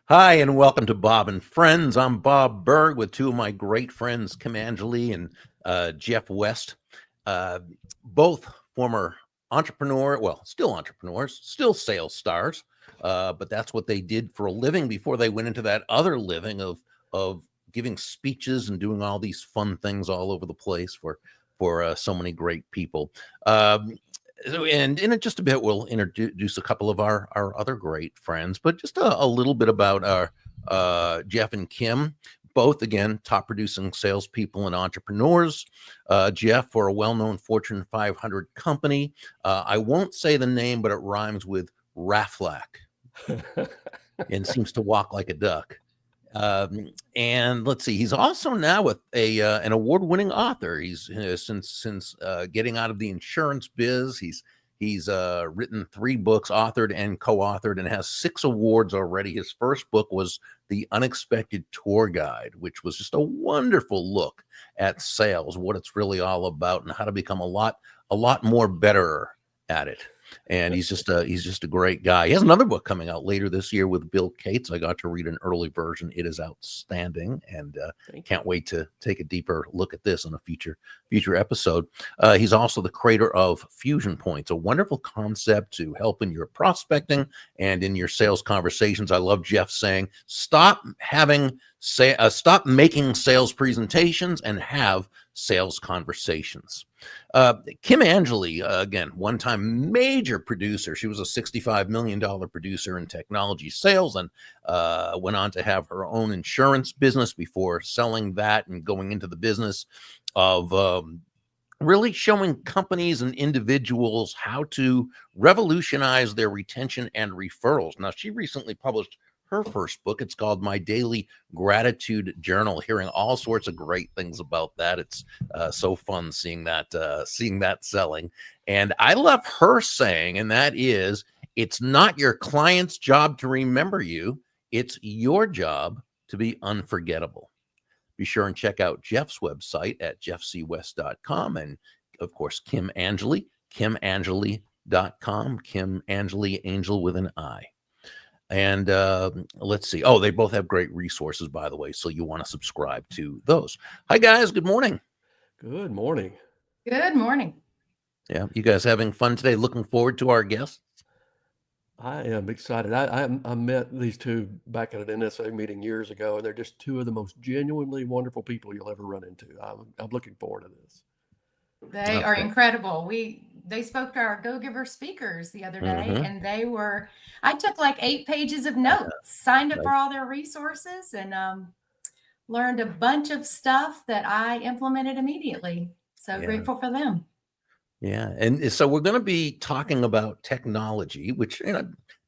Hi, and welcome to Bob and Friends. I'm Bob Berg with two of my great friends, Kim Angeli and Jeff West. Uh, Both former still entrepreneurs, still sales stars, but that's what they did for a living before they went into that other living of giving speeches and doing all these fun things all over the place for so many great people. And in just a bit, we'll introduce a couple of our other great friends, but just a little bit about our Jeff and Kim. Both, again, top producing salespeople and entrepreneurs. Jeff for a well-known Fortune 500 company. I won't say the name, but it rhymes with Raflac and seems to walk like a duck. And let's see, he's also now with an award-winning author. He's since getting out of the insurance biz. He's written 3 books, authored and co-authored, and has 6 awards already. His first book was The Unexpected Tour Guide, which was just a wonderful look at sales, what it's really all about, and how to become a lot more better at it. And he's just a great guy. He has another book coming out later this year with Bill Cates. I got to read an early version. It is outstanding, and can't wait to take a deeper look at this on a future episode. He's also the creator of Fusion Points, a wonderful concept to help in your prospecting and in your sales conversations. I love Jeff saying, stop making sales presentations and have sales conversations. Kim Angeli, again, one-time major producer. She was a $65 million producer in technology sales and went on to have her own insurance business before selling that and going into the business of really showing companies and individuals how to revolutionize their retention and referrals. Now, she recently published her first book. It's called My Daily Gratitude Journal. Hearing all sorts of great things about that. It's so fun seeing that selling. And I love her saying, and that is, it's not your client's job to remember you. It's your job to be unforgettable. Be sure and check out Jeff's website at jeffcwest.com. And of course, Kim Angeli, kimangeli.com. Kim Angeli, angel with an I. And let's see. Oh, they both have great resources, by the way, so you want to subscribe to those. Hi, guys. Good morning. Good morning. Good morning. Yeah, you guys having fun today? Looking forward to our guests? I am excited. I met these two back at an NSA meeting years ago, and they're just two of the most genuinely wonderful people you'll ever run into. I'm looking forward to this. They are incredible. They spoke to our Go Giver speakers the other day, and I took like 8 pages of notes, signed up for all their resources, and learned a bunch of stuff that I implemented immediately. So grateful for them. Yeah. And so we're going to be talking about technology, which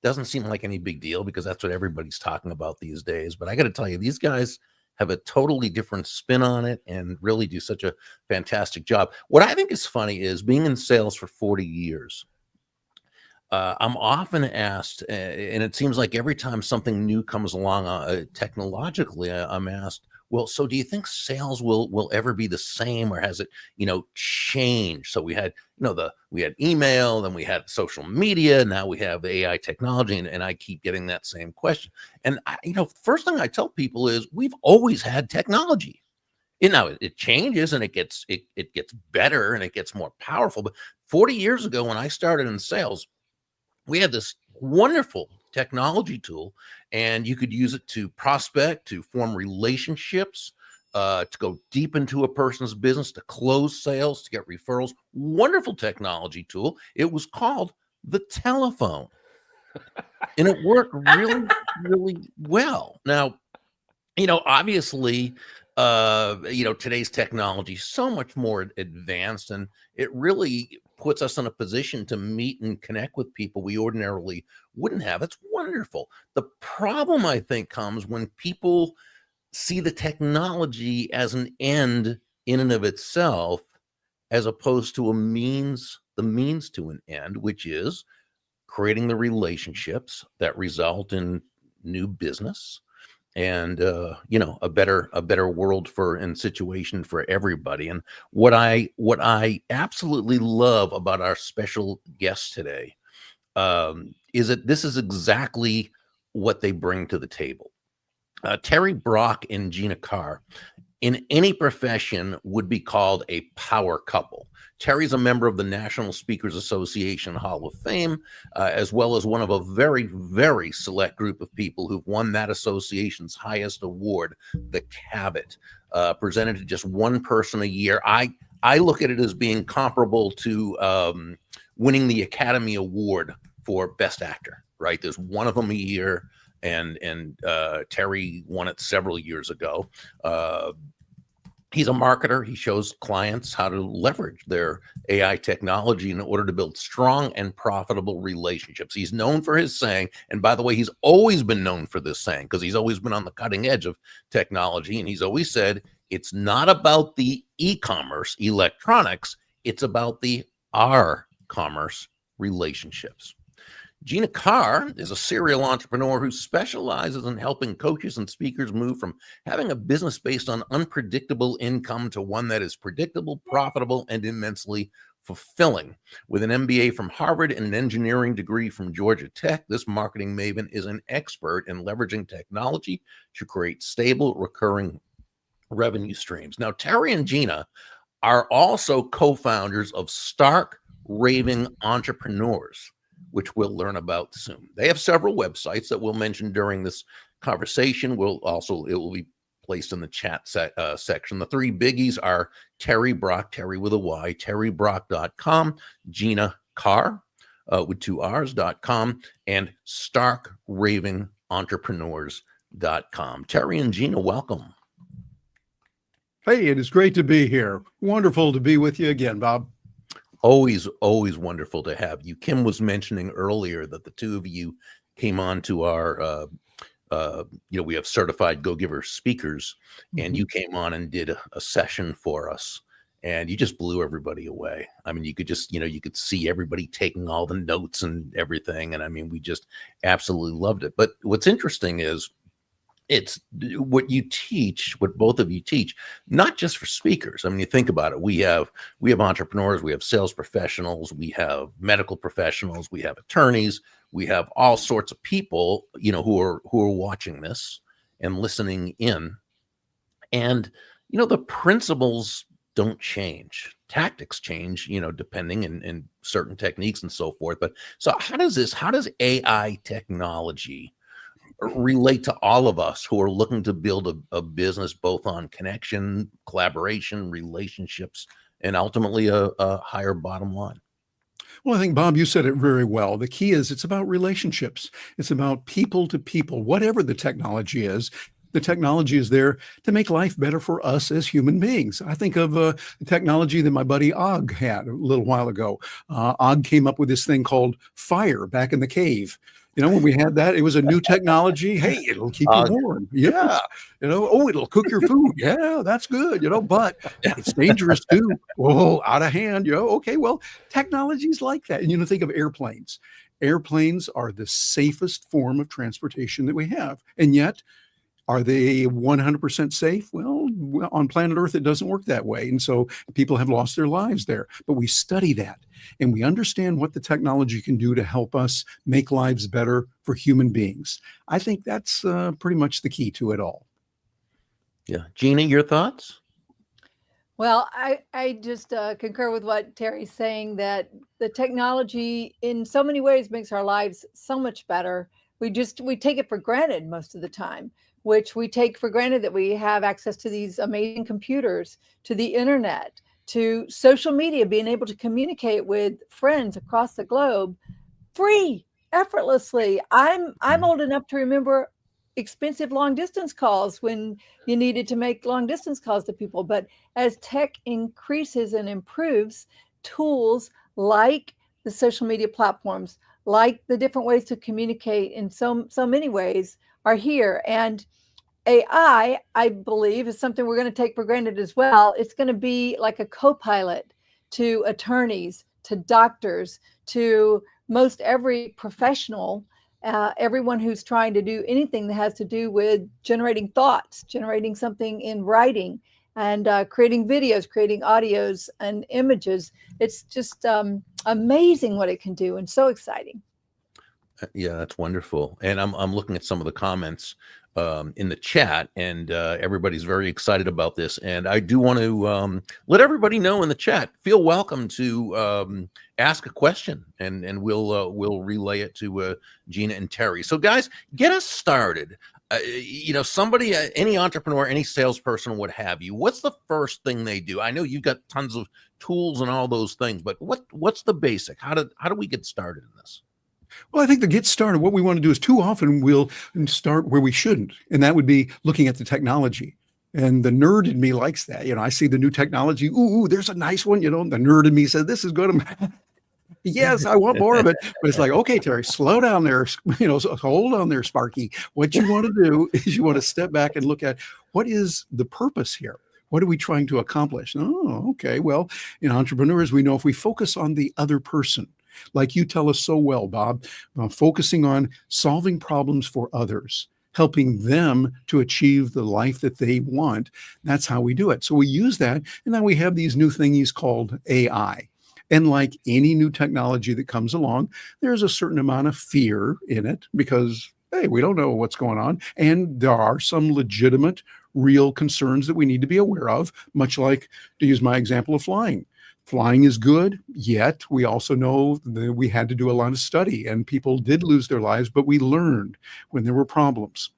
doesn't seem like any big deal because that's what everybody's talking about these days. But I got to tell you, these guys have a totally different spin on it and really do such a fantastic job. What I think is funny is being in sales for 40 years. I'm often asked, and it seems like every time something new comes along technologically, I'm asked, well, so do you think sales will ever be the same, or has it, changed? So we had, we had email, then we had social media, now we have AI technology, and I keep getting that same question. And first thing I tell people is we've always had technology. It changes and it gets better and it gets more powerful. But 40 years ago, when I started in sales, we had this wonderful technology tool, and you could use it to prospect, to form relationships, to go deep into a person's business, to close sales, to get referrals. Wonderful technology tool. It was called the telephone. And it worked really, really well. Now, obviously, today's technology is so much more advanced, and it really puts us in a position to meet and connect with people we ordinarily wouldn't have. It's wonderful. The problem, I think, comes when people see the technology as an end in and of itself, as opposed to the means to an end, which is creating the relationships that result in new business and a better world and situation for everybody. And what I absolutely love about our special guest today is that this is exactly what they bring to the table. Terry Brock and Gina Carr, in any profession, would be called a power couple. Terry's a member of the National Speakers Association Hall of Fame, as well as one of a very, very select group of people who've won that association's highest award, the Cabot, presented to just one person a year. I look at it as being comparable to winning the Academy Award for Best Actor, right? There's one of them a year, and Terry won it several years ago. He's a marketer. He shows clients how to leverage their AI technology in order to build strong and profitable relationships. He's known for his saying, and by the way, he's always been known for this saying because he's always been on the cutting edge of technology. And he's always said, it's not about the e-commerce, electronics, it's about the R-commerce relationships. Gina Carr is a serial entrepreneur who specializes in helping coaches and speakers move from having a business based on unpredictable income to one that is predictable, profitable, and immensely fulfilling. With an MBA from Harvard and an engineering degree from Georgia Tech, this marketing maven is an expert in leveraging technology to create stable, recurring revenue streams. Now, Terry and Gina are also co-founders of Stark Raving Entrepreneurs, which we'll learn about soon. They have several websites that we'll mention during this conversation. It will be placed in the chat section. The three biggies are Terry Brock, Terry with a Y, terrybrock.com, Gina Carr with 2 R's.com, and starkravingentrepreneurs.com. Terry and Gina, welcome. Hey, it is great to be here. Wonderful to be with you again, Bob. Always wonderful to have you. Kim was mentioning earlier that the two of you came on to our, we have certified Go-Giver speakers, and you came on and did a session for us, and you just blew everybody away. I mean, you could just, you could see everybody taking all the notes and everything. And I mean, we just absolutely loved it. But what's interesting is, it's what you teach, what both of you teach, not just for speakers. I mean, you think about it. We have entrepreneurs, we have sales professionals, we have medical professionals, we have attorneys, we have all sorts of people, who are watching this and listening in. And the principles don't change. Tactics change, depending in certain techniques and so forth. But so how does AI technology relate to all of us who are looking to build a business both on connection, collaboration, relationships, and ultimately a higher bottom line? Well, I think, Bob, you said it very well. The key is it's about relationships. It's about people to people, whatever the technology is. The technology is there to make life better for us as human beings. I think of the technology that my buddy Og had a little while ago. Og came up with this thing called fire back in the cave. When we had that, it was a new technology. Hey, it'll keep you warm. Yeah. It'll cook your food. Yeah, that's good, but it's dangerous too. Oh, out of hand, Okay, well, technology's like that. And think of airplanes. Airplanes are the safest form of transportation that we have. And yet, are they 100% safe? Well, on planet Earth, it doesn't work that way. And so people have lost their lives there. But we study that and we understand what the technology can do to help us make lives better for human beings. I think that's pretty much the key to it all. Yeah. Gina, your thoughts? Well, I just concur with what Terry's saying, that the technology in so many ways makes our lives so much better. We take it for granted most of the time, which we take for granted that we have access to these amazing computers, to the internet, to social media, being able to communicate with friends across the globe free, effortlessly. I'm old enough to remember expensive long distance calls when you needed to make long distance calls to people. But as tech increases and improves, tools like the social media platforms, like the different ways to communicate in so many ways are here. And AI, I believe, is something we're going to take for granted as well. It's going to be like a co-pilot to attorneys, to doctors, to most every professional, everyone who's trying to do anything that has to do with generating thoughts, generating something in writing, and creating videos, creating audios and images. It's just amazing what it can do and so exciting. Yeah, that's wonderful. And I'm looking at some of the comments in the chat, and everybody's very excited about this. And I do want to let everybody know in the chat. Feel welcome to ask a question, and we'll relay it to Gina and Terry. So, guys, get us started. Somebody, any entrepreneur, any salesperson, what have you. What's the first thing they do? I know you've got tons of tools and all those things, but what's the basic? How do we get started in this? Well, I think to get started, what we want to do is too often we'll start where we shouldn't, and that would be looking at the technology. And the nerd in me likes that. I see the new technology. Ooh, there's a nice one. The nerd in me says, this is good. Yes, I want more of it. But it's like, okay, Terry, slow down there. So hold on there, Sparky. What you want to do is you want to step back and look at what is the purpose here? What are we trying to accomplish? Oh, okay. Well, in entrepreneurs, we know if we focus on the other person, like you tell us so well, Bob, focusing on solving problems for others, helping them to achieve the life that they want. That's how we do it. So we use that. And then we have these new thingies called AI. And like any new technology that comes along, there's a certain amount of fear in it because, hey, we don't know what's going on. And there are some legitimate, real concerns that we need to be aware of, much like, to use my example of flying. Flying is good, yet we also know that we had to do a lot of study and people did lose their lives, but we learned when there were problems.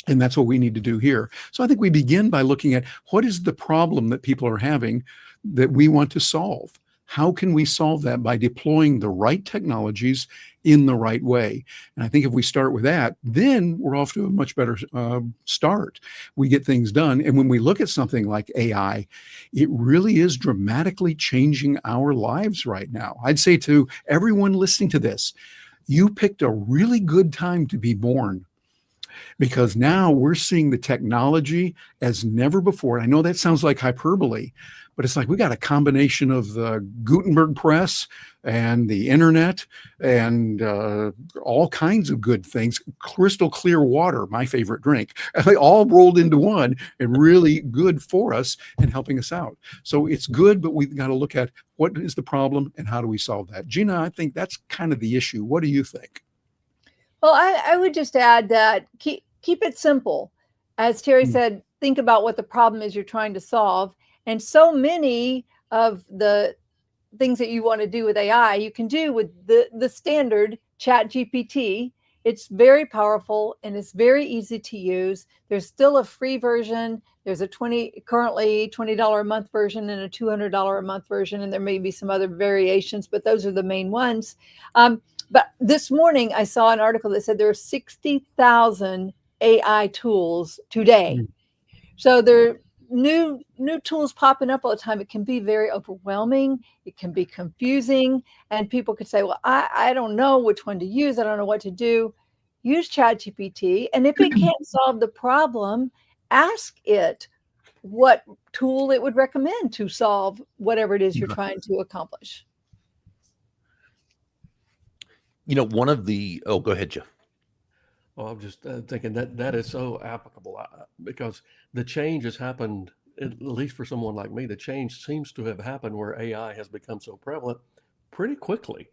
And that's what we need to do here. So I think we begin by looking at what is the problem that people are having that we want to solve. How can we solve that? By deploying the right technologies in the right way. And I think if we start with that, then we're off to a much better start. We get things done. And when we look at something like AI, it really is dramatically changing our lives right now. I'd say to everyone listening to this, you picked a really good time to be born, because now we're seeing the technology as never before. I know that sounds like hyperbole, but it's like we got a combination of the Gutenberg press and the internet and all kinds of good things. Crystal clear water, my favorite drink, they all rolled into one and really good for us and helping us out. So it's good, but we've got to look at what is the problem and how do we solve that. Gina, I think that's kind of the issue. What do you think? Well, I would just add that keep it simple. As Terry said, think about what the problem is you're trying to solve. And so many of the things that you want to do with AI, you can do with the standard ChatGPT. It's very powerful and it's very easy to use. There's still a free version. There's a currently $20 a month version and a $200 a month version. And there may be some other variations, but those are the main ones. But this morning I saw an article that said there are 60,000 AI tools today. So there are new tools popping up all the time. It can be very overwhelming. It can be confusing. And people could say, well, I don't know which one to use. I don't know what to do. Use ChatGPT. And if it can't solve the problem, ask it what tool it would recommend to solve whatever it is you're trying to accomplish. One of the, go ahead, Jeff. Well, I'm just thinking that is so applicable because the change has happened, at least for someone like me, the change seems to have happened where AI has become so prevalent pretty quickly.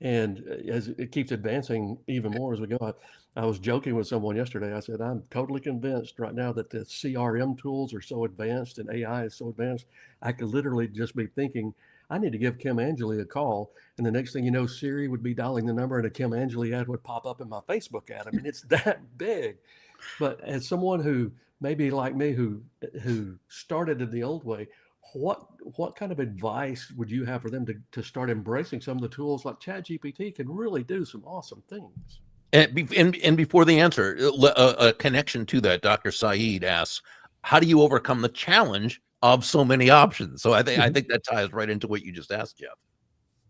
And as it keeps advancing even more as we go, I was joking with someone yesterday. I said, I'm totally convinced right now that the CRM tools are so advanced and AI is so advanced, I could literally just be thinking, I need to give Kim Angeli a call. And the next thing you know, Siri would be dialing the number and a Kim Angeli ad would pop up in my Facebook ad. I mean, it's that big. But as someone who maybe like me, who started in the old way, what kind of advice would you have for them to start embracing some of the tools like ChatGPT can really do some awesome things? And before the answer, a connection to that, Dr. Saeed asks, how do you overcome the challenge of so many options? So I think that ties right into what you just asked, Jeff.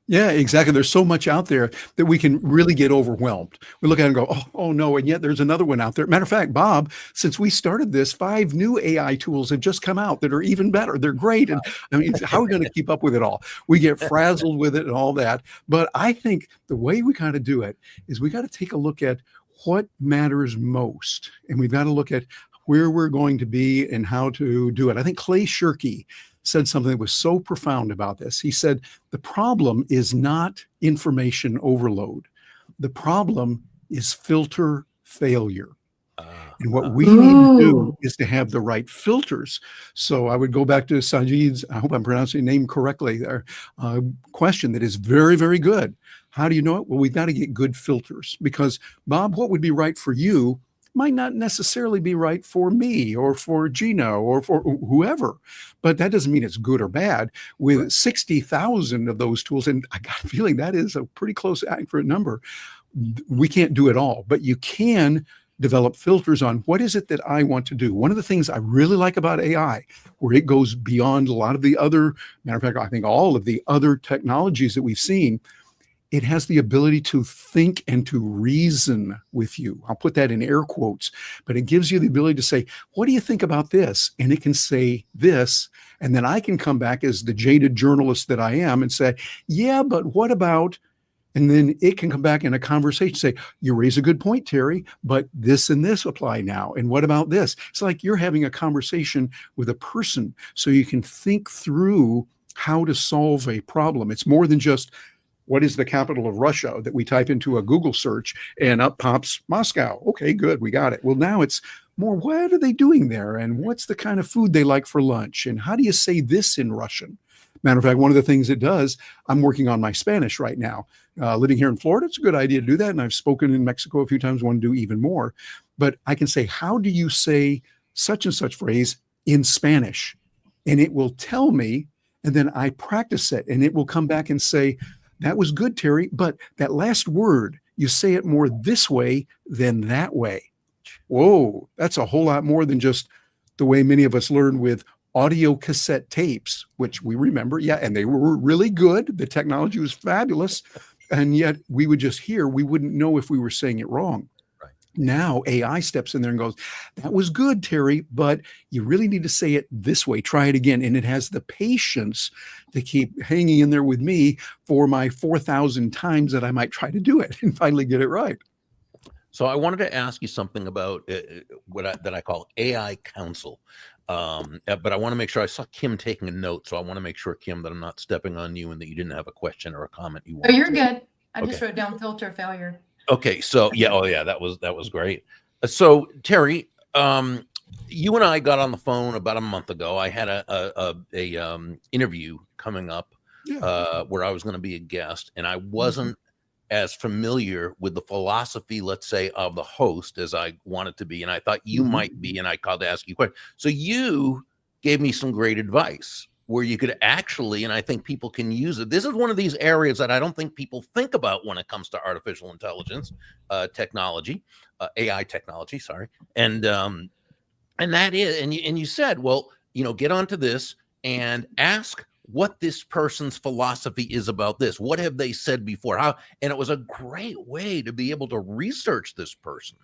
Yeah, exactly. There's so much out there that we can really get overwhelmed. We look at it and go, oh no, and yet there's another one out there. Matter of fact, Bob, since we started this, 5 new AI tools have just come out that are even better. They're great. And I mean, how are we going to keep up with it all? We get frazzled with it and all that. But I think the way we kind of do it is we got to take a look at what matters most. And we've got to look at where we're going to be and how to do it. I think Clay Shirky said something that was so profound about this. He said, the problem is not information overload. The problem is filter failure. And what uh, we need to do Ooh. is to have the right filters. So I would go back to Sajid's, I hope I'm pronouncing your name correctly there, question that is very, very good. How do you know it? Well, we've got to get good filters because, Bob, what would be right for you might not necessarily be right for me or for Gino or for whoever. But that doesn't mean it's good or bad. With Right. 60,000 of those tools, and I got a feeling that is a pretty close, accurate number, we can't do it all, but you can develop filters on what is it that I want to do. One of the things I really like about AI, where it goes beyond a lot of the other, matter of fact, I think all of the other technologies that we've seen, it has the ability to think and to reason with you. I'll put that in air quotes, but it gives you the ability to say, what do you think about this? And it can say this. And then I can come back as the jaded journalist that I am and say, yeah, but what about, and then it can come back in a conversation, say, you raise a good point, Terry, but this and this apply now. And what about this? It's like you're having a conversation with a person so you can think through how to solve a problem. It's more than just, what is the capital of Russia that we type into a Google search and up pops Moscow. Okay, good, we got it. Well, now it's more, what are they doing there? And what's the kind of food they like for lunch? And how do you say this in Russian? Matter of fact, one of the things it does, I'm working on my Spanish right now. Living here in Florida, it's a good idea to do that. And I've spoken in Mexico a few times, want to do even more. But I can say, how do you say such and such phrase in Spanish? And it will tell me, and then I practice it. And it will come back and say, that was good, Terry, but that last word, you say it more this way than that way. Whoa, that's a whole lot more than just the way many of us learn with audio cassette tapes, which we remember. Yeah, and they were really good. The technology was fabulous. And yet we would just hear, we wouldn't know if we were saying it wrong. Right. Now AI steps in there and goes, that was good, Terry, but you really need to say it this way. Try it again. And it has the patience to keep hanging in there with me for my 4,000 times that I might try to do it and finally get it right. So I wanted to ask you something about that I call AI counsel. But I want to make sure, I saw Kim taking a note. So I want to make sure, Kim, that I'm not stepping on you and that you didn't have a question or a comment you Oh, want. you're good. I just Okay. wrote down filter failure. Okay. So yeah. Oh yeah. That was great. So Terry, you and I got on the phone about a month ago. I had a interview coming up Yeah. where I was going to be a guest, and I wasn't as familiar with the philosophy, let's say, of the host as I wanted to be. And I thought you Mhm. might be, and I called to ask you a question. So you gave me some great advice where you could actually, and I think people can use it. This is one of these areas that I don't think people think about when it comes to artificial intelligence, technology, AI technology, sorry. And that is, and you said, well, get onto this and ask what this person's philosophy is about this. What have they said before? How? And it was a great way to be able to research this person.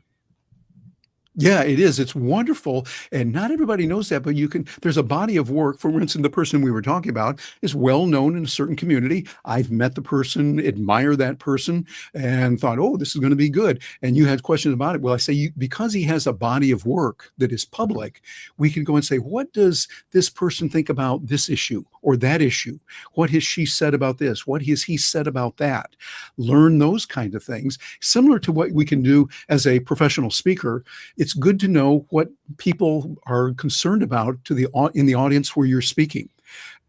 Yeah, it is. It's wonderful. And not everybody knows that, but there's a body of work. For instance, the person we were talking about is well known in a certain community. I've met the person, admire that person, and thought, oh, this is going to be good. And you had questions about it. Well, I say, because he has a body of work that is public, we can go and say, what does this person think about this issue or that issue? What has she said about this? What has he said about that? Learn those kind of things, similar to what we can do as a professional speaker. It's good to know what people are concerned about in the audience where you're speaking.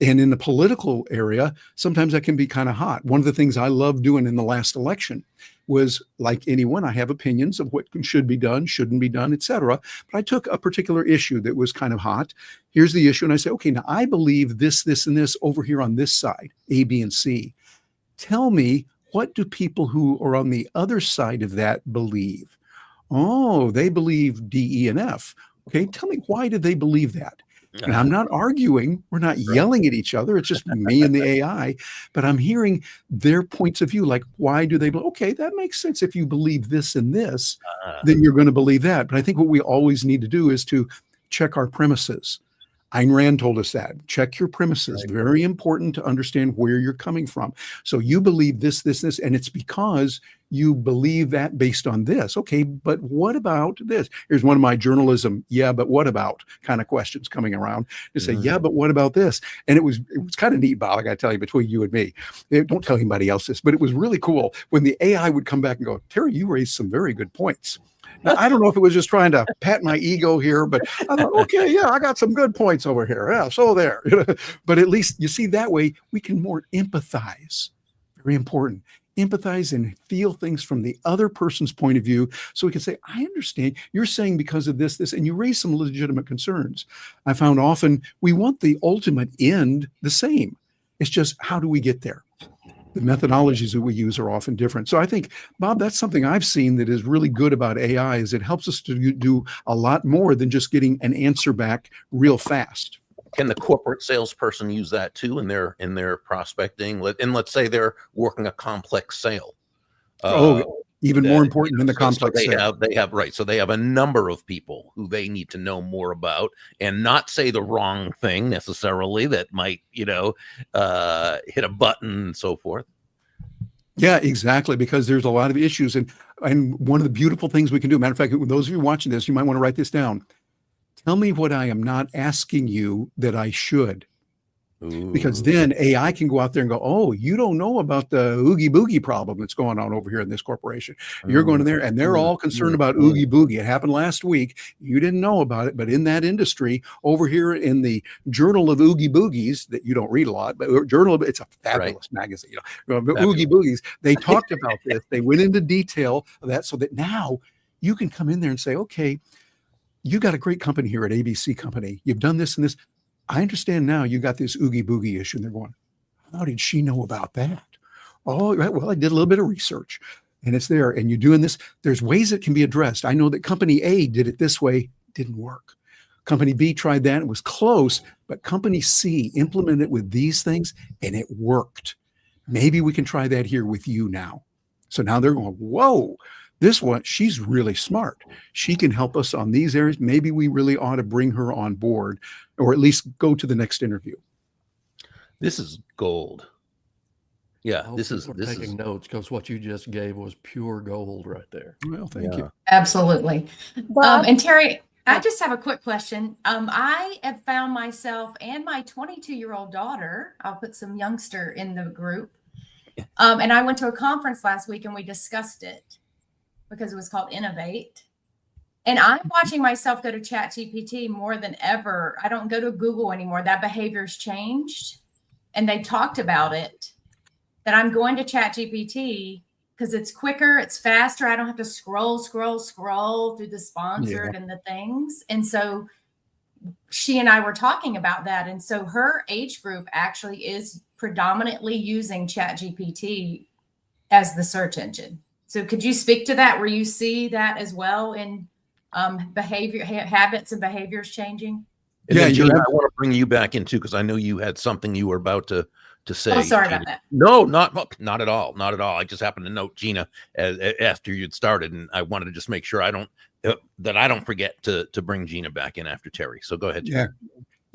And in the political area, sometimes that can be kind of hot. One of the things I loved doing in the last election was, like anyone, I have opinions of what should be done, shouldn't be done, etc. But I took a particular issue that was kind of hot. Here's the issue. And I say, okay, now I believe this, this, and this over here on this side, A, B, and C. Tell me, what do people who are on the other side of that believe? Oh, they believe D, E, and F. Okay, tell me, why do they believe that? And I'm not arguing. We're not yelling at each other. It's just me and the AI. But I'm hearing their points of view. Like, why do they believe? Okay, that makes sense. If you believe this and this, then you're going to believe that. But I think what we always need to do is to check our premises. Ayn Rand told us that. Check your premises. Right. Very important to understand where you're coming from. So you believe this, this, this, and it's because you believe that based on this. Okay, but what about this? Here's one of my journalism, yeah, but what about kind of questions coming around to say, yeah, but what about this? And it was kind of neat, Bob, I got to tell you, between you and me. Don't tell anybody else this, but it was really cool when the AI would come back and go, Terry, you raised some very good points. Now, I don't know if it was just trying to pat my ego here, but I thought, okay, yeah, I got some good points over here. Yeah, so there. But at least you see that way we can more empathize. Very important. Empathize and feel things from the other person's point of view. So we can say, I understand you're saying because of this, and you raise some legitimate concerns. I found often we want the ultimate end the same. It's just, how do we get there? The methodologies that we use are often different. So I think, Bob, that's something I've seen that is really good about AI, is it helps us to do a lot more than just getting an answer back real fast. Can the corporate salesperson use that too in their prospecting? And let's say they're working a complex sale. Even more important than the complex sale. They have right. So they have a number of people who they need to know more about, and not say the wrong thing necessarily that might, hit a button and so forth. Yeah, exactly. Because there's a lot of issues. And one of the beautiful things we can do, matter of fact, those of you watching this, you might want to write this down. Tell me what I am not asking you that I should. Because then AI can go out there and go, oh, you don't know about the Oogie Boogie problem that's going on over here in this corporation. You're going in there and they're all concerned about Oogie Boogie. It happened last week. You didn't know about it, but in that industry over here in the Journal of Oogie Boogies that you don't read a lot, but it's a fabulous magazine. Oogie Boogies, they talked about this. They went into detail of that so that now you can come in there and say, okay, you got a great company here at ABC Company. You've done this and this. I understand now you got this Oogie Boogie issue. And they're going, how did she know about that? Oh, right. Well, I did a little bit of research and it's there. And you're doing this. There's ways it can be addressed. I know that company A did it this way, didn't work. Company B tried that. It was close, but company C implemented it with these things and it worked. Maybe we can try that here with you now. So now they're going, whoa. This one, she's really smart. She can help us on these areas. Maybe we really ought to bring her on board, or at least go to the next interview. This is gold. Yeah, this is taking notes, because what you just gave was pure gold right there. Well, thank you. Absolutely. Bob? And Terry, I just have a quick question. I have found myself and my 22-year-old daughter, I'll put some youngster in the group. And I went to a conference last week and we discussed it, because it was called Innovate. And I'm watching myself go to ChatGPT more than ever. I don't go to Google anymore. That behavior's changed. And they talked about it, that I'm going to ChatGPT because it's quicker, it's faster. I don't have to scroll through the sponsored and the things. And so she and I were talking about that. And so her age group actually is predominantly using ChatGPT as the search engine. So could you speak to that, where you see that as well in behavior, habits and behaviors changing? And yeah, Gina, I want to bring you back in too, because I know you had something you were about to say. Oh, sorry Gina. about that. No, not at all. Not at all. I just happened to note Gina after you'd started, and I wanted to just make sure I don't forget to bring Gina back in after Terry. So go ahead, Gina.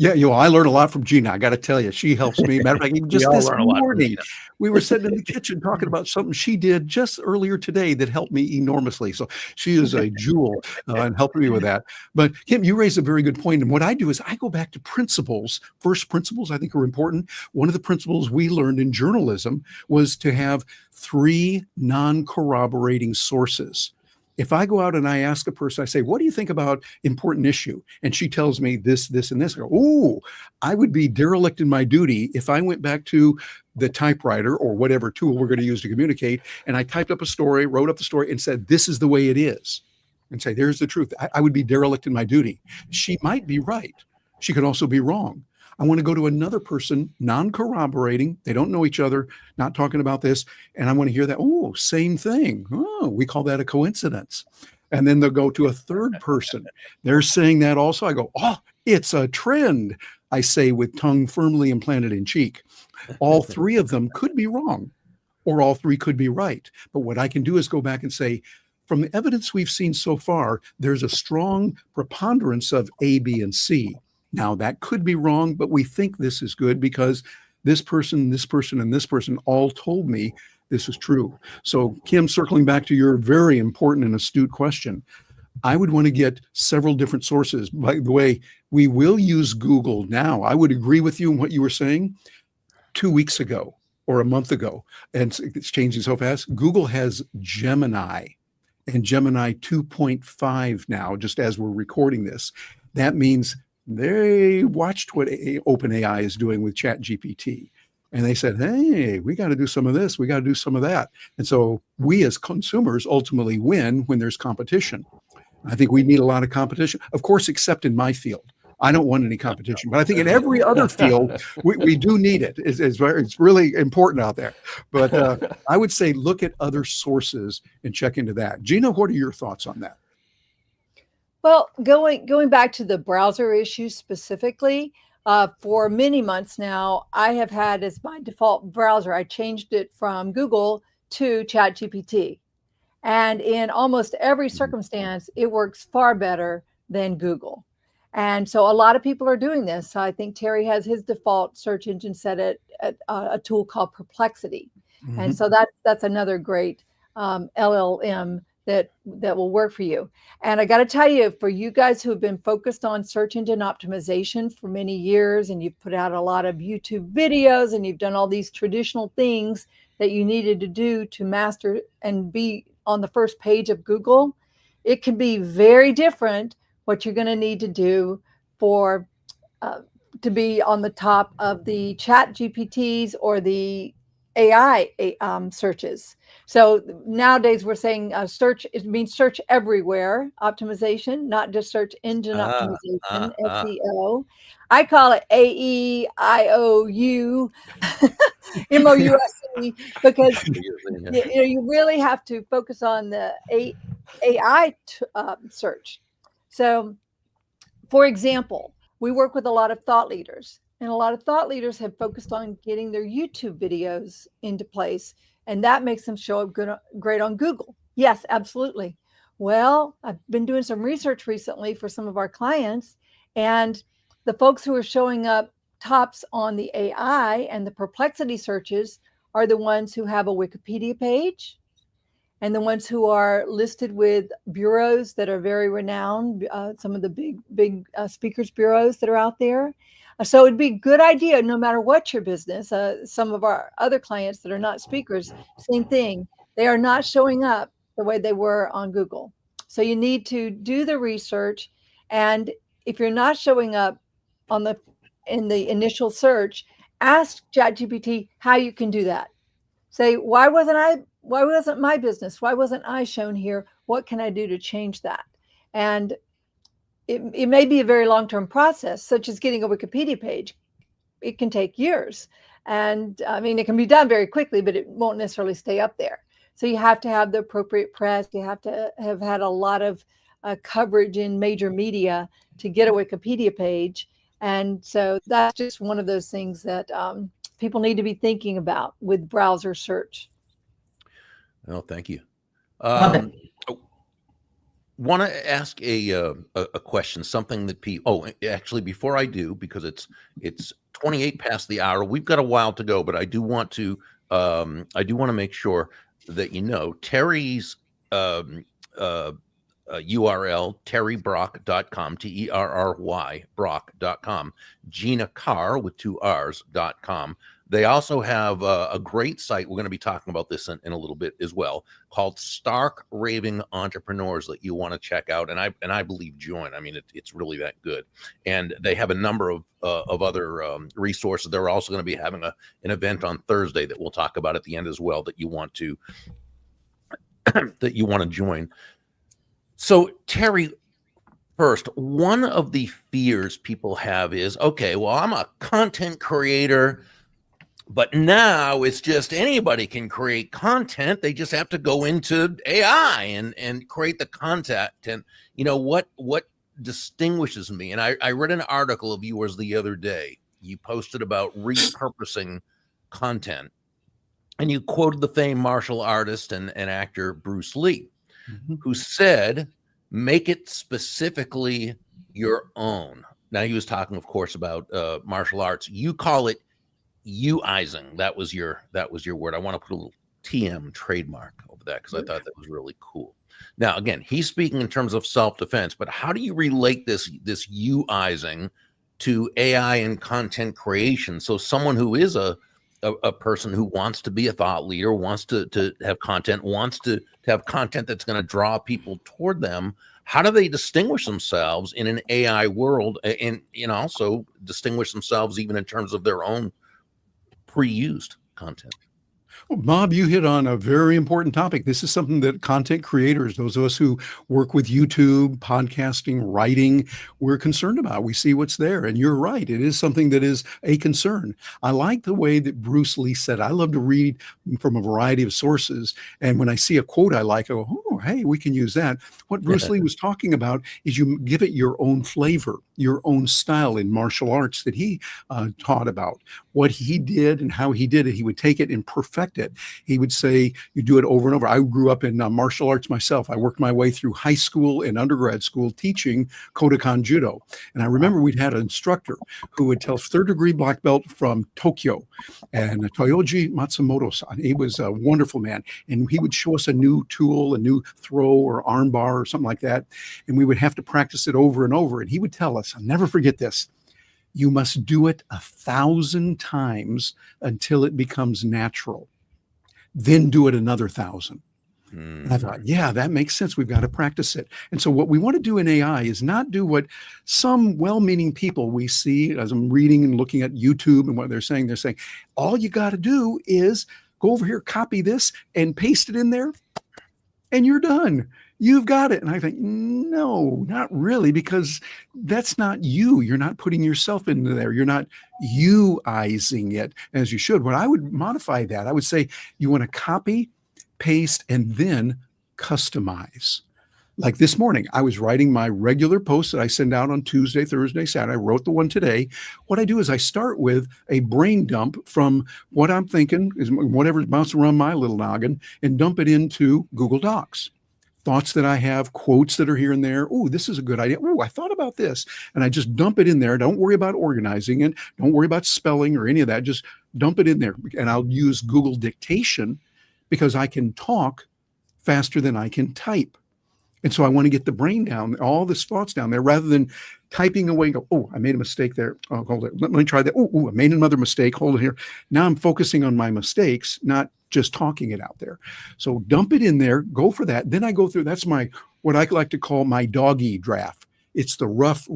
Yeah, I learned a lot from Gina. I got to tell you, she helps me. Matter of fact, even just this morning, we were sitting in the kitchen talking about something she did just earlier today that helped me enormously. So she is a jewel and helping me with that. But Kim, you raised a very good point. And what I do is I go back to principles. First principles I think are important. One of the principles we learned in journalism was to have 3 non-corroborating sources. If I go out and I ask a person, I say, what do you think about important issue? And she tells me this, this, and this. I go, ooh, I would be derelict in my duty if I went back to the typewriter or whatever tool we're going to use to communicate, and I typed up a story, wrote up the story, and said, this is the way it is, and say, there's the truth. I would be derelict in my duty. She might be right. She could also be wrong. I want to go to another person, non-corroborating. They don't know each other, not talking about this. And I want to hear that, oh, same thing. Oh, we call that a coincidence. And then they'll go to a third person. They're saying that also. I go, oh, it's a trend. I say with tongue firmly implanted in cheek. All 3 of them could be wrong, or all 3 could be right. But what I can do is go back and say, from the evidence we've seen so far, there's a strong preponderance of A, B, and C. Now, that could be wrong, but we think this is good because this person, and this person all told me this is true. So Kim, circling back to your very important and astute question, I would want to get several different sources. By the way, we will use Google now. I would agree with you in what you were saying 2 weeks ago or a month ago, and it's changing so fast. Google has Gemini and Gemini 2.5 now, just as we're recording this. That means they watched what OpenAI is doing with ChatGPT. And they said, hey, we got to do some of this. We got to do some of that. And so we as consumers ultimately win when there's competition. I think we need a lot of competition, of course, except in my field. I don't want any competition, but I think in every other field, we do need it. It's really important out there. But I would say look at other sources and check into that. Gina, what are your thoughts on that? Well, going back to the browser issue specifically, for many months now, I have had as my default browser, I changed it from Google to ChatGPT. And in almost every circumstance, it works far better than Google. And so a lot of people are doing this. I think Terry has his default search engine set at a tool called Perplexity. Mm-hmm. And so that's another great LLM that will work for you. And I got to tell you, for you guys who have been focused on search engine optimization for many years, and you've put out a lot of YouTube videos and you've done all these traditional things that you needed to do to master and be on the first page of Google, it can be very different what you're going to need to do for to be on the top of the Chat GPTs or the AI searches. So nowadays we're saying search, it means search everywhere optimization, not just search engine optimization, SEO. I call it AEIOU, MOUSE, because you really have to focus on the AI search. So, for example, we work with a lot of thought leaders, and a lot of thought leaders have focused on getting their YouTube videos into place, and that makes them show up great on Google. Yes, absolutely. Well, I've been doing some research recently for some of our clients, and the folks who are showing up tops on the AI and the Perplexity searches are the ones who have a Wikipedia page, and the ones who are listed with bureaus that are very renowned, some of the big speakers bureaus that are out there. So it'd be a good idea, no matter what your business, some of our other clients that are not speakers, same thing. They are not showing up the way they were on Google. So you need to do the research. And if you're not showing up in the initial search, ask ChatGPT how you can do that. Say, why wasn't my business? Why wasn't I shown here? What can I do to change that? And it may be a very long-term process, such as getting a Wikipedia page. It can take years. And I mean, it can be done very quickly, but it won't necessarily stay up there. So you have to have the appropriate press. You have to have had a lot of coverage in major media to get a Wikipedia page. And so that's just one of those things that people need to be thinking about with browser search. Oh, thank you. Love it. Want to ask a question, something that people. Oh, actually, before I do, because it's 28 past the hour, we've got a while to go, but I do want to make sure that you know Terry's URL, terrybrock.com, TERRY Brock.com, Gina Carr with 2 R's.com. They also have a great site. We're going to be talking about this in a little bit as well, called Stark Raving Entrepreneurs, that you want to check out. And I believe join. I mean, it's really that good. And they have a number of other resources. They're also going to be having an event on Thursday that we'll talk about at the end as well, that you want to join. So Terry, first, one of the fears people have is, okay, well, I'm a content creator, but now it's just anybody can create content. They just have to go into AI and create the content. And you know what distinguishes me? And I read an article of yours the other day. You posted about repurposing content, and you quoted the famed martial artist and actor Bruce Lee, who said, make it specifically your own. Now, he was talking, of course, about martial arts. You call it UIzing. That was your word. I want to put a little TM trademark over that because I thought that was really cool. Now, again, he's speaking in terms of self-defense, but how do you relate this UIzing to AI and content creation? So someone who is a person who wants to be a thought leader, wants to have content, wants to have content that's going to draw people toward them. How do they distinguish themselves in an AI world, and also distinguish themselves even in terms of their own pre-used content? Well, Bob, you hit on a very important topic. This is something that content creators, those of us who work with YouTube, podcasting, writing, we're concerned about. We see what's there. And you're right. It is something that is a concern. I like the way that Bruce Lee said, I love to read from a variety of sources. And when I see a quote I like, I go, oh, hey, we can use that. What Bruce Lee was talking about is you give it your own flavor, your own style in martial arts that he taught about. What he did and how he did it, he would take it and perfect it. He would say, you do it over and over. I grew up in martial arts myself. I worked my way through high school and undergrad school teaching Kodokan Judo. And I remember we'd had an instructor who would tell third degree black belt from Tokyo, and Toyoji Matsumoto-san. He was a wonderful man. And he would show us a new tool, a new throw or arm bar or something like that. And we would have to practice it over and over. And he would tell us, I'll never forget this, you must do it 1,000 times until it becomes natural. Then do it another 1,000. And I thought, yeah, that makes sense. We've got to practice it. And so what we want to do in AI is not do what some well-meaning people we see as I'm reading and looking at YouTube and what they're saying. They're saying, all you got to do is go over here, copy this and paste it in there, and you're done. You've got it. And I think, no, not really, because that's not you. You're not putting yourself into there. You're not you-izing it as you should. What I would modify that, I would say you want to copy, paste, and then customize. Like this morning, I was writing my regular post that I send out on Tuesday, Thursday, Saturday. I wrote the one today. What I do is I start with a brain dump from what I'm thinking, is whatever's bouncing around my little noggin, and dump it into Google Docs. Thoughts that I have, quotes that are here and there. Oh, this is a good idea. Oh, I thought about this. And I just dump it in there. Don't worry about organizing it. Don't worry about spelling or any of that. Just dump it in there. And I'll use Google Dictation because I can talk faster than I can type. And so I want to get the brain down, all the thoughts down there, rather than typing away and go, oh, I made a mistake there. Oh, hold it. Let me try that. Oh, I made another mistake. Hold it here. Now I'm focusing on my mistakes, not just talking it out there. So dump it in there, go for that. Then I go through, that's what I like to call my doggy draft. It's the rough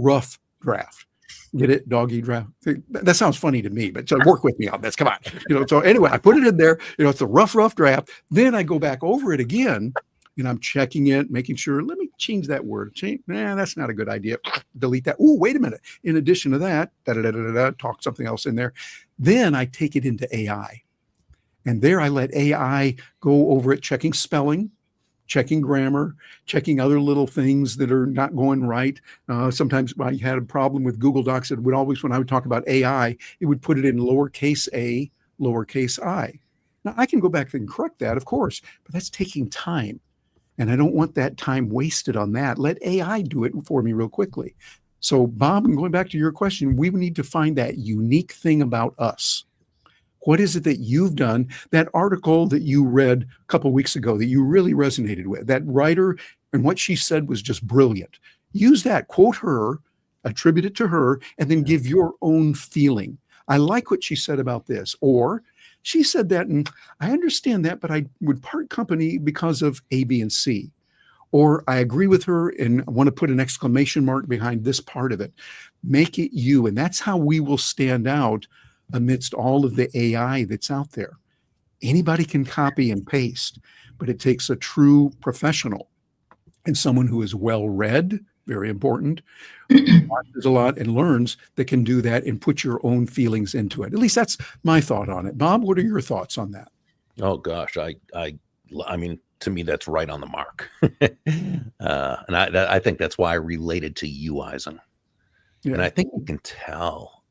draft. Get it? Doggy draft. That sounds funny to me, but so work with me on this. Come on. So anyway, I put it in there, it's the rough draft. Then I go back over it again and I'm checking it, making sure, let me change that word. That's not a good idea. Delete that. Oh, wait a minute. In addition to that, talk something else in there. Then I take it into AI. And there I let AI go over it, checking spelling, checking grammar, checking other little things that are not going right. Sometimes I had a problem with Google Docs. It would always, when I would talk about AI, it would put it in lowercase a, lowercase I. Now I can go back and correct that, of course, but that's taking time. And I don't want that time wasted on that. Let AI do it for me real quickly. So Bob, and going back to your question, we need to find that unique thing about us. What is it that you've done? That article that you read a couple of weeks ago that you really resonated with, that writer, and what she said was just brilliant. Use that, quote her, attribute it to her, and then give your own feeling. I like what she said about this. Or she said that, and I understand that, but I would part company because of A, B, and C. Or I agree with her and I want to put an exclamation mark behind this part of it. Make it you. And that's how we will stand out amidst all of the AI that's out there. Anybody can copy and paste, but it takes a true professional and someone who is well-read, very important, watches a lot and learns, that can do that and put your own feelings into it. At least that's my thought on it. Bob, what are your thoughts on that? Oh gosh, I mean, to me, that's right on the mark. And I think that's why I related to UIzing. Yeah. And I think you can tell,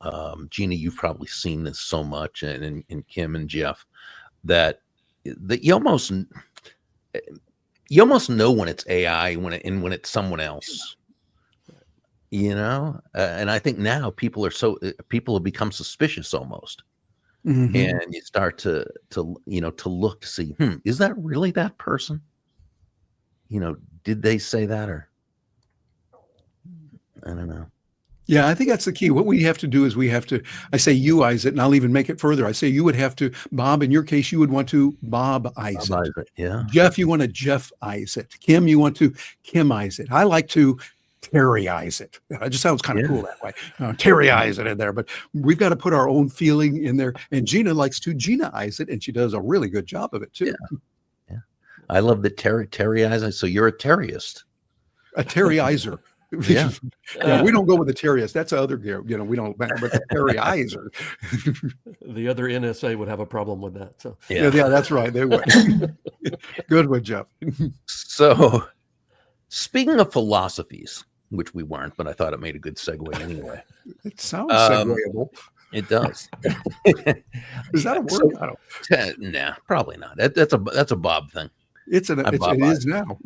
Gina, you've probably seen this so much, and Kim and Jeff, that you almost know when it's AI when it's someone else. And I think now people have become suspicious almost. Mhm. and you start to to look to see, is that really that person? Did they say that, or I don't know. Yeah, I think that's the key. What we have to do is we have to, I say you-ize it, and I'll even make it further. I say you would have to, Bob, in your case, you would want to Bob-ize How it. about it? Yeah. Jeff, you want to Jeff-ize it. Kim, you want to Kim-ize it. I like to Terry-ize it. It just sounds kind of Yeah. cool that way. Terry-ize it in there, but we've got to put our own feeling in there. And Gina likes to Gina-ize it, and she does a really good job of it too. Yeah. I love the Terry eyes. So you're a Terryist. A Terry-izer. Yeah. Yeah, we don't go with the Terriers. That's the other gear. We don't, but the Terry-izer. The other NSA would have a problem with that. So Yeah, that's right. They would. Good one, Jeff. So speaking of philosophies, which we weren't, but I thought it made a good segue anyway. It sounds Um, segueable. It does. Is that a word? So- I don't. Nah, probably not. That's a Bob thing. It is now.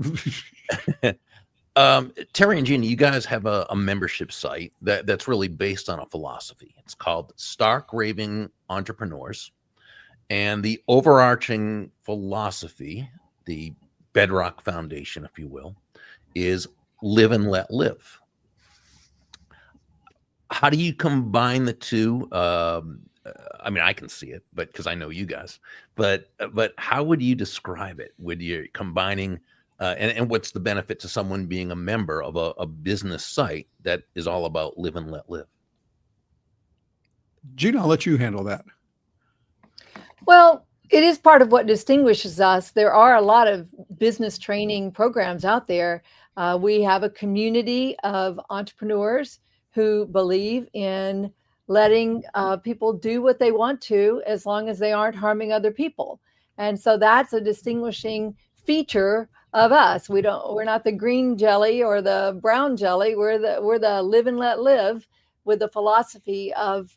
Terry and Gina, you guys have a membership site that's really based on a philosophy. It's called Stark Raving Entrepreneurs. And the overarching philosophy, the bedrock foundation, if you will, is live and let live. How do you combine the two? I mean, I can see it, but because I know you guys, but how would you describe it? Would you combining and what's the benefit to someone being a member of a business site that is all about live and let live? Gina, I'll let you handle that. Well, it is part of what distinguishes us. There are a lot of business training programs out there. We have a community of entrepreneurs who believe in letting people do what they want to, as long as they aren't harming other people. And so that's a distinguishing feature of us. We're not the green jelly or the brown jelly. We're the live and let live, with the philosophy of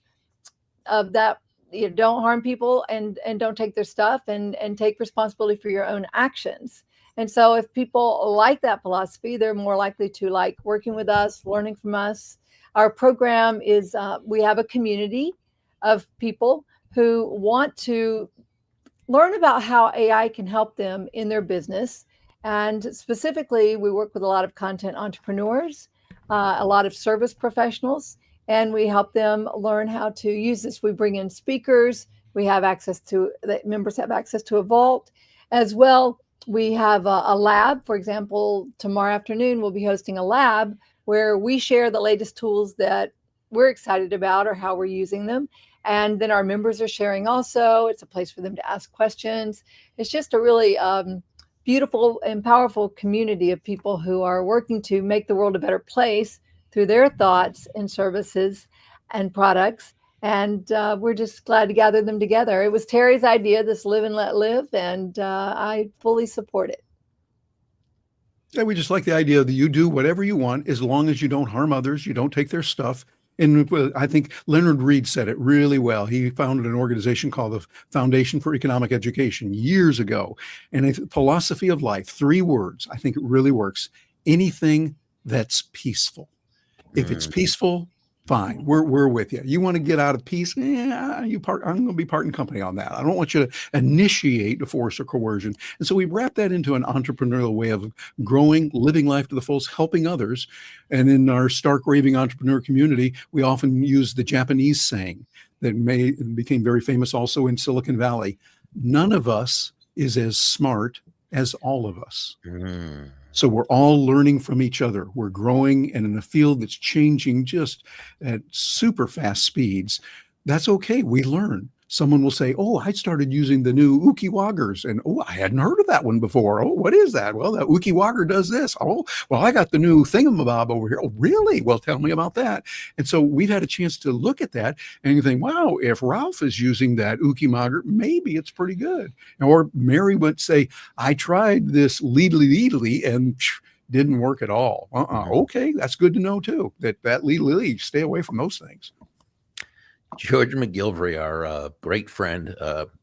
that. You don't harm people and don't take their stuff, and take responsibility for your own actions. And so if people like that philosophy, they're more likely to like working with us, learning from us. Our program is, we have a community of people who want to learn about how AI can help them in their business. And specifically, we work with a lot of content entrepreneurs, a lot of service professionals, and we help them learn how to use this. We bring in speakers. We have access to, the members have access to a vault as well. We have a lab. For example, tomorrow afternoon, we'll be hosting a lab where we share the latest tools that we're excited about or how we're using them. And then our members are sharing also. It's a place for them to ask questions. It's just a really beautiful and powerful community of people who are working to make the world a better place through their thoughts and services and products. And we're just glad to gather them together. It was Terry's idea, this live and let live, and I fully support it. Yeah, we just like the idea that you do whatever you want as long as you don't harm others, you don't take their stuff. And I think Leonard Reed said it really well. He founded an organization called the Foundation for Economic Education years ago. And a philosophy of life, 3 words, I think it really works. Anything that's peaceful. If it's peaceful, fine. We're with you. You want to get out of peace? I'm going to be part and company on that. I don't want you to initiate the force or coercion. And so we wrap that into an entrepreneurial way of growing, living life to the fullest, helping others. And in our Stark Raving entrepreneur community, we often use the Japanese saying that became very famous also in Silicon Valley. None of us is as smart as all of us. So we're all learning from each other. We're growing, and in a field that's changing just at super fast speeds, that's okay. We learn. Someone will say, oh, I started using the new Ukiwagers, and oh, I hadn't heard of that one before. Oh, what is that? Well, that Ukiwager does this. Oh, well, I got the new thingamabob over here. Oh, really? Well, tell me about that. And so we've had a chance to look at that and you think, wow, if Ralph is using that Ukiwager, maybe it's pretty good. Or Mary would say, I tried this Leadly and didn't work at all. Okay, that's good to know too, that Leadly, stay away from those things. George McGilvray, our great friend,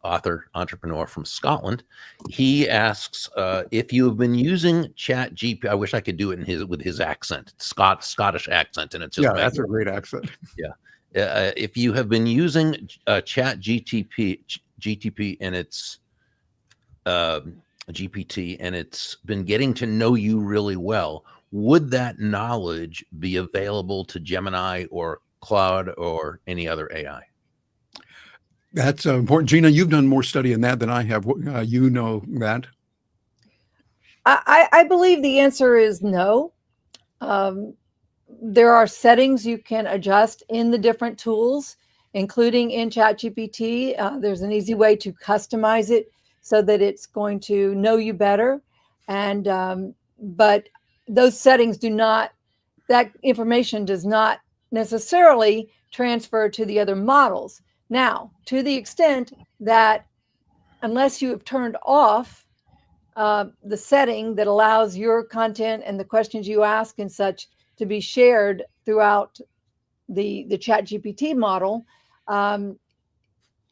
author, entrepreneur from Scotland, he asks if you have been using ChatGPT. I wish I could do it with his accent, Scottish accent, and it's just Yeah, that's a great accent. Yeah, if you have been using Chat GTP and its GPT, and it's been getting to know you really well, would that knowledge be available to Gemini or Claude or any other AI? That's important. Gina, you've done more study in that than I have. You know that. I believe the answer is no. There are settings you can adjust in the different tools, including in ChatGPT. There's an easy way to customize it so that it's going to know you better. And but those settings do not, that information does not necessarily transfer to the other models. Now, to the extent that unless you have turned off the setting that allows your content and the questions you ask and such to be shared throughout the ChatGPT model,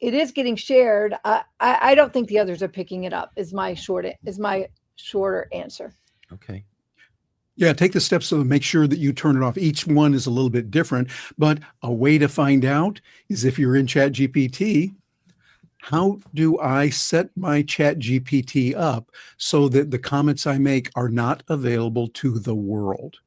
it is getting shared. I don't think the others are picking it up. Is my shorter answer. Okay. Yeah, take the steps to make sure that you turn it off. Each one is a little bit different, but a way to find out is if you're in ChatGPT, how do I set my ChatGPT up so that the comments I make are not available to the world?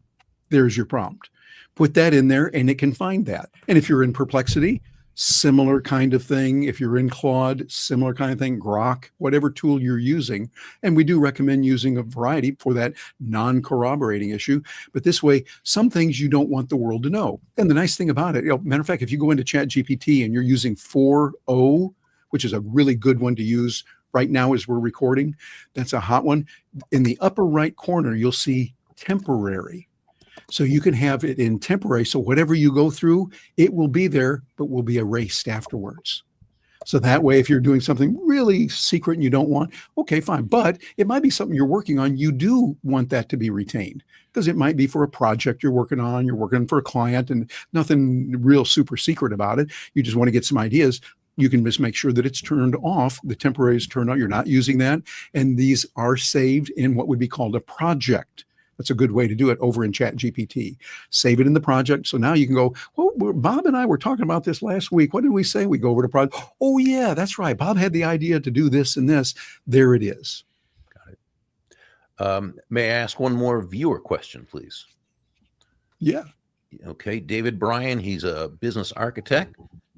There's your prompt. Put that in there and it can find that. And if you're in Perplexity, similar kind of thing. If you're in Claude, similar kind of thing. Grok, whatever tool you're using. And we do recommend using a variety for that non-corroborating issue. But this way, some things you don't want the world to know. And the nice thing about it, matter of fact, if you go into ChatGPT and you're using 4.0, which is a really good one to use right now as we're recording, that's a hot one. In the upper right corner, you'll see temporary. So you can have it in temporary. So whatever you go through, it will be there, but will be erased afterwards. So that way, if you're doing something really secret and you don't want, okay, fine. But it might be something you're working on. You do want that to be retained because it might be for a project you're working on. You're working for a client and nothing real super secret about it. You just want to get some ideas. You can just make sure that it's turned off. The temporary is turned on. You're not using that. And these are saved in what would be called a project. That's a good way to do it over in ChatGPT. Save it in the project. So now you can go, well, Bob and I were talking about this last week. What did we say? We go over to project. Oh, yeah, that's right. Bob had the idea to do this and this. There it is. Got it. May I ask one more viewer question, please? Yeah. Okay. David Bryan, he's a business architect.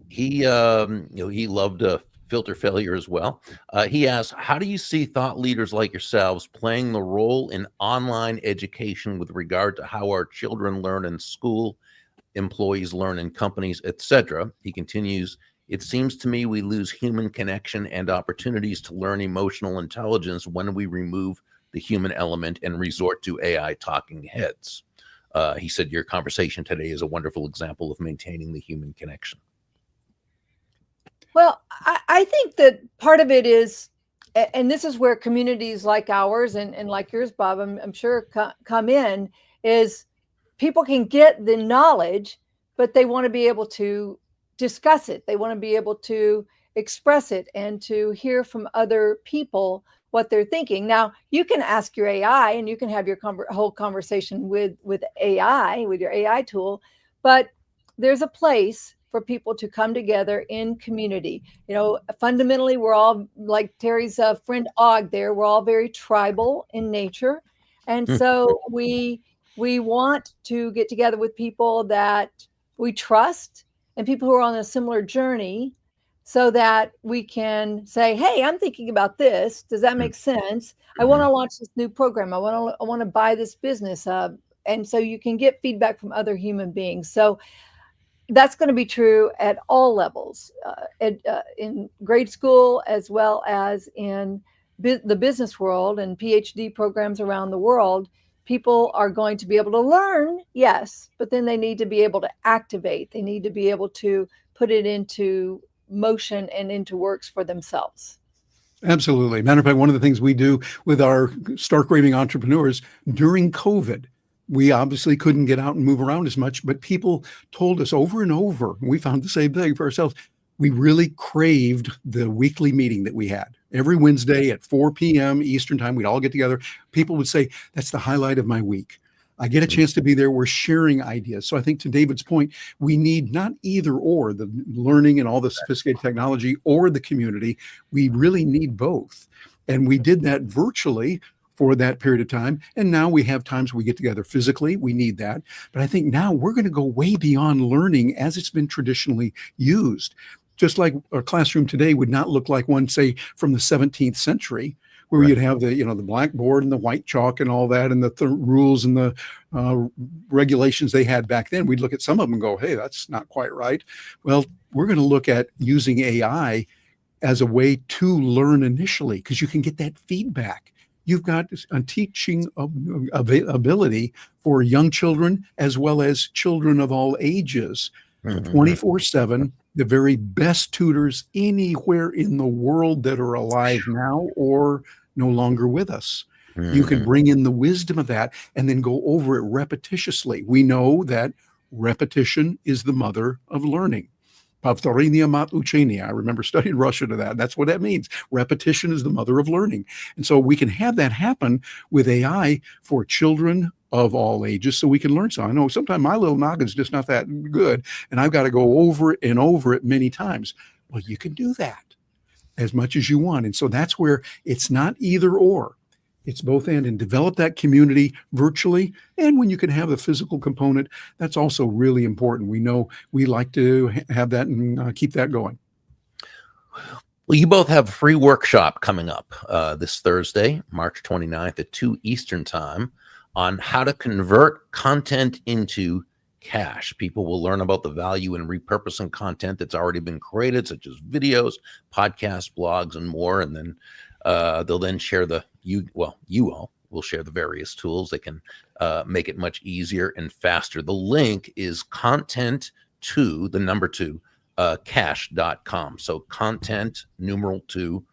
He loved filter failure as well. He asks, how do you see thought leaders like yourselves playing the role in online education with regard to how our children learn in school, employees learn in companies, etc.? He continues, it seems to me we lose human connection and opportunities to learn emotional intelligence when we remove the human element and resort to AI talking heads. He said, your conversation today is a wonderful example of maintaining the human connection. Well, I think that part of it is, and this is where communities like ours and like yours, Bob, I'm sure come in, is people can get the knowledge, but they want to be able to discuss it. They want to be able to express it and to hear from other people what they're thinking. Now, you can ask your AI and you can have your whole conversation with AI, with your AI tool, but there's a place for people to come together in community. You know, fundamentally, we're all like Terry's friend Og there. We're all very tribal in nature. And so we want to get together with people that we trust and people who are on a similar journey so that we can say, hey, I'm thinking about this. Does that make sense? I want to launch this new program. I want to buy this business. And so you can get feedback from other human beings. So that's going to be true at all levels, in grade school as well as in the business world and PhD programs around the world. People are going to be able to learn, yes, but then they need to be able to activate. They need to be able to put it into motion and into works for themselves. Absolutely. Matter of fact, one of the things we do with our stark raving entrepreneurs during COVID, we obviously couldn't get out and move around as much, but people told us over and over, and we found the same thing for ourselves. We really craved the weekly meeting that we had. Every Wednesday at 4 p.m. Eastern time, we'd all get together. People would say, that's the highlight of my week. I get a chance to be there. We're sharing ideas. So I think to David's point, we need not either or, the learning and all the sophisticated technology or the community. We really need both. And we did that virtually for that period of time. And now we have times we get together physically. We need that. But I think now we're going to go way beyond learning as it's been traditionally used. Just like a classroom today would not look like one, say, from the 17th century, where Right. you'd have the, the blackboard and the white chalk and all that, and the rules and the regulations they had back then. We'd look at some of them and go, hey, that's not quite right. Well, we're going to look at using AI as a way to learn initially, because you can get that feedback. You've got a teaching ability for young children as well as children of all ages, 24/7. The very best tutors anywhere in the world that are alive now or no longer with us. You can bring in the wisdom of that and then go over it repetitiously. We know that repetition is the mother of learning. Повторение мать учения. I remember studying Russian to that. That's what that means. Repetition is the mother of learning. And so we can have that happen with AI for children of all ages, so we can learn. So I know sometimes my little noggin's just not that good, and I've got to go over it and over it many times. Well, you can do that as much as you want. And so that's where it's not either or. It's both and develop that community virtually. And when you can have the physical component, that's also really important. We know we like to have that and keep that going. Well, you both have a free workshop coming up this Thursday, March 29th at 2 Eastern time on how to convert content into cash. People will learn about the value in repurposing content that's already been created, such as videos, podcasts, blogs, and more. And then they'll then share you all will share the various tools that can make it much easier and faster. The link is content to the number 2 cash.com. So content numeral 2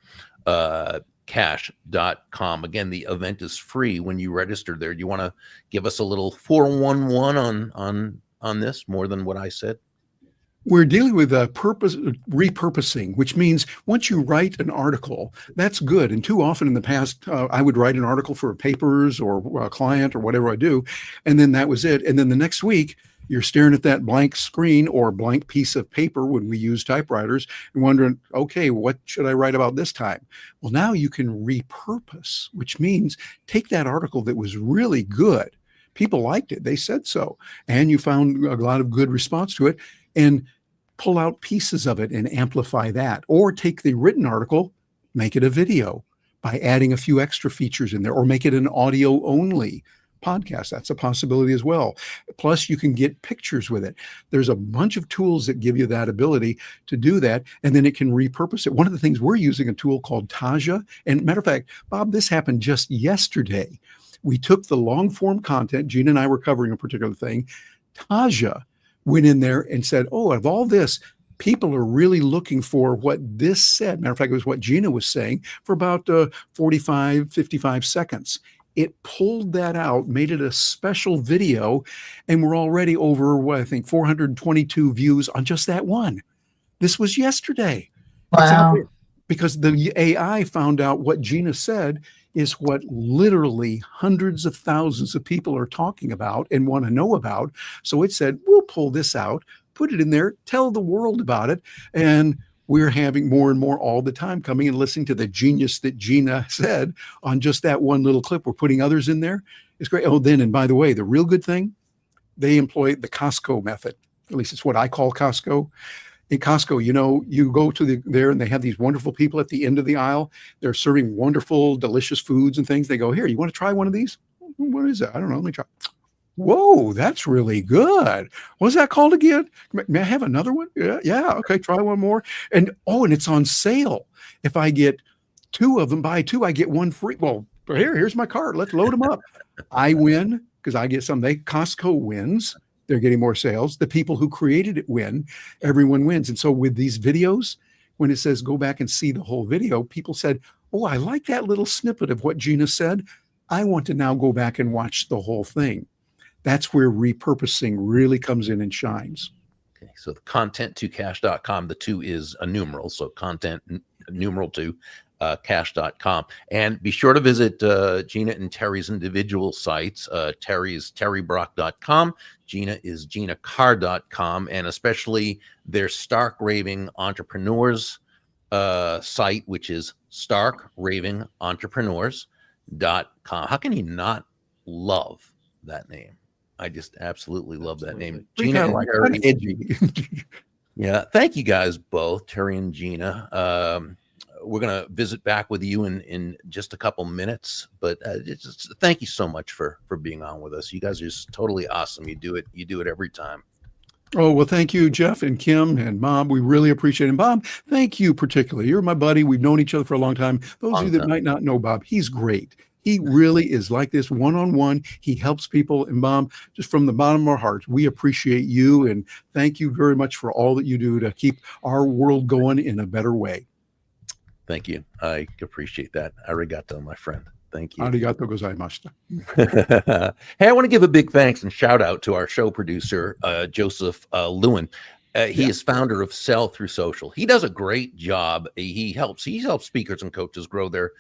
cash.com. Again, the event is free when you register there. Do you want to give us a little 411 on this, more than what I said? We're dealing with repurposing, which means once you write an article, that's good. And too often in the past, I would write an article for papers or a client or whatever I do, and then that was it. And then the next week, you're staring at that blank screen or blank piece of paper when we use typewriters and wondering, okay, what should I write about this time? Well, now you can repurpose, which means take that article that was really good. People liked it. They said so. And you found a lot of good response to it, and pull out pieces of it and amplify that. Or take the written article, make it a video by adding a few extra features in there, or make it an audio only podcast. That's a possibility as well. Plus, you can get pictures with it. There's a bunch of tools that give you that ability to do that, and then it can repurpose it. One of the things, we're using a tool called Taja. And matter of fact, Bob, this happened just yesterday. We took the long form content. Gina and I were covering a particular thing. Taja went in there and said, oh, of all this, people are really looking for what this said. Matter of fact, it was what Gina was saying for about 45, 55 seconds. It pulled that out, made it a special video, and we're already over, I think, 422 views on just that one. This was yesterday. Wow. Because the AI found out what Gina said is what literally hundreds of thousands of people are talking about and want to know about. So it said, we'll pull this out, put it in there, tell the world about it. And we're having more and more all the time coming and listening to the genius that Gina said on just that one little clip. We're putting others in there. It's great. Oh, then, and by the way, the real good thing, they employ the Costco method. At least it's what I call Costco. In Costco, you go to there and they have these wonderful people at the end of the aisle. They're serving wonderful, delicious foods and things. They go, here, you want to try one of these? What is that? I don't know. Let me try. Whoa, that's really good. What's that called again? May I have another one? Yeah. Okay, try one more. And it's on sale. If I get 2 of them, buy 2, I get 1 free. Well, here's my cart. Let's load them up. I win because I get some. Costco wins. They're getting more sales. The people who created it win. Everyone wins. And so with these videos, when it says go back and see the whole video, people said, oh, I like that little snippet of what Gina said. I want to now go back and watch the whole thing. That's where repurposing really comes in and shines. Okay, so the content to cash.com, the 2 is a numeral. So content numeral 2 cash.com. And be sure to visit Gina and Terry's individual sites. Terry is terrybrock.com. Gina is ginacarr.com, and especially their Stark Raving Entrepreneurs site, which is starkravingentrepreneurs.com. How can you not love that name? I just absolutely love that name. Gina and Terry. Edgy. Yeah. Thank you guys both, Terry and Gina. We're going to visit back with you in just a couple minutes, but just thank you so much for being on with us. You guys are just totally awesome. You do it every time. Oh, well, thank you, Jeff and Kim and Bob. We really appreciate it. Bob, thank you particularly. You're my buddy. We've known each other for a long time. Those of you that might not know Bob, he's great. He really is like this one-on-one. He helps people. And Bob, just from the bottom of our hearts, we appreciate you. And thank you very much for all that you do to keep our world going in a better way. Thank you. I appreciate that. Arigato, my friend. Thank you. Arigato gozaimashita. Hey, I want to give a big thanks and shout out to our show producer, Joseph Lewin. He is founder of Sell Through Social. He does a great job. He helps speakers and coaches grow their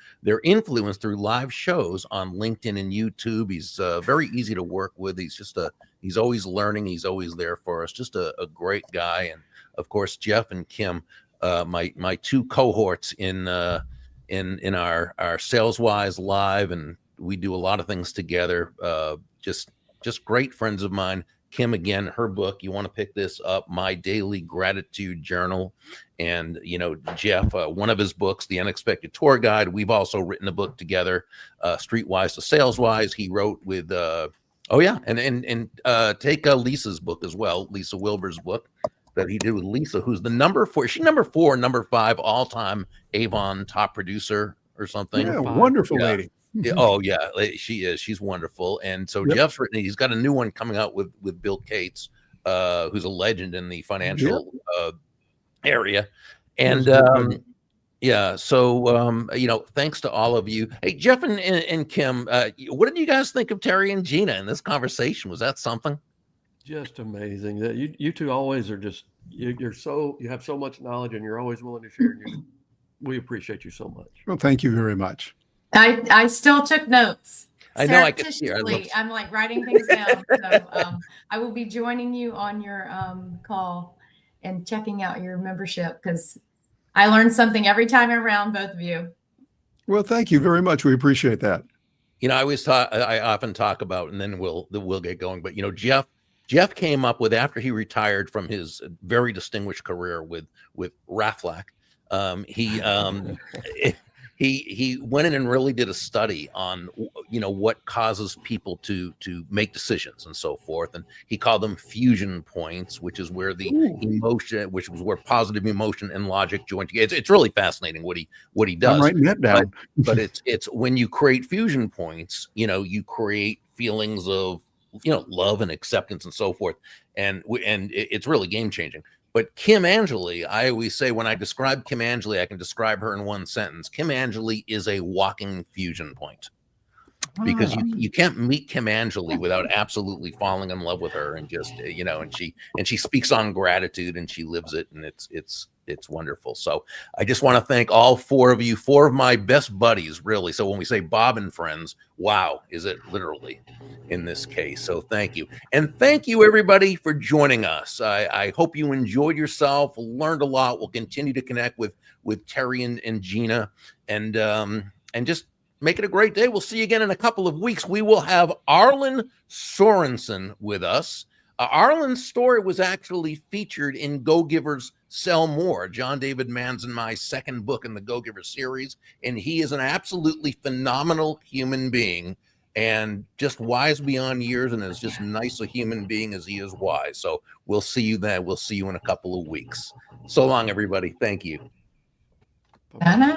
influence through live shows on LinkedIn and YouTube. He's very easy to work with. He's always learning. He's always there for us. Just a great guy. And of course, Jeff and Kim, my two cohorts in our SalesWise Live, and we do a lot of things together. Just great friends of mine. Kim, again, her book, you want to pick this up, My Daily Gratitude Journal. And, Jeff, one of his books, The Unexpected Tour Guide. We've also written a book together, Streetwise to SalesWise. He wrote with, take Lisa's book as well, Lisa Wilbur's book that he did with Lisa, who's the number 4, number 5 all-time Avon top producer or something. Yeah, wonderful lady. Oh yeah, she is. She's wonderful. And so Jeff's written. He's got a new one coming out with Bill Cates, who's a legend in the financial area. And thanks to all of you. Hey, Jeff and Kim, what did you guys think of Terry and Gina in this conversation? Was that something? Just amazing. That you two always are just you have so much knowledge, and you're always willing to share. We appreciate you so much. Well, thank you very much. I still took notes. I know I could hear. I'm like writing things down. So I will be joining you on your call and checking out your membership, because I learned something every time I'm around both of you. Well, thank you very much. We appreciate that. I often talk about, and then we'll get going. But Jeff came up with, after he retired from his very distinguished career with Raflac, he went in and really did a study on what causes people to make decisions and so forth, and he called them fusion points, which is where the emotion, which was where positive emotion and logic join together. It's really fascinating what he does. I'm writing that down. But it's when you create fusion points, you create feelings of love and acceptance and so forth, and it's really game changing. But Kim Angeli, I always say, when I describe Kim Angeli, I can describe her in one sentence. Kim Angeli is a walking fusion point, because you can't meet Kim Angeli without absolutely falling in love with her, and just and she speaks on gratitude, and she lives it, and it's wonderful. So I just want to thank all 4 of you, 4 of my best buddies, really. So when we say Bob and friends, wow, is it literally in this case. So thank you. And thank you, everybody, for joining us. I hope you enjoyed yourself, learned a lot. We'll continue to connect with Terry and Gina, and just make it a great day. We'll see you again in a couple of weeks. We will have Arlen Sorensen with us. Arlen's story was actually featured in Go Givers Sell More, John David Mann's and my second book in the Go Giver series. And he is an absolutely phenomenal human being, and just wise beyond years, and is just nice a human being as he is wise. So we'll see you then. We'll see you in a couple of weeks. So long, everybody. Thank you. Bye-bye.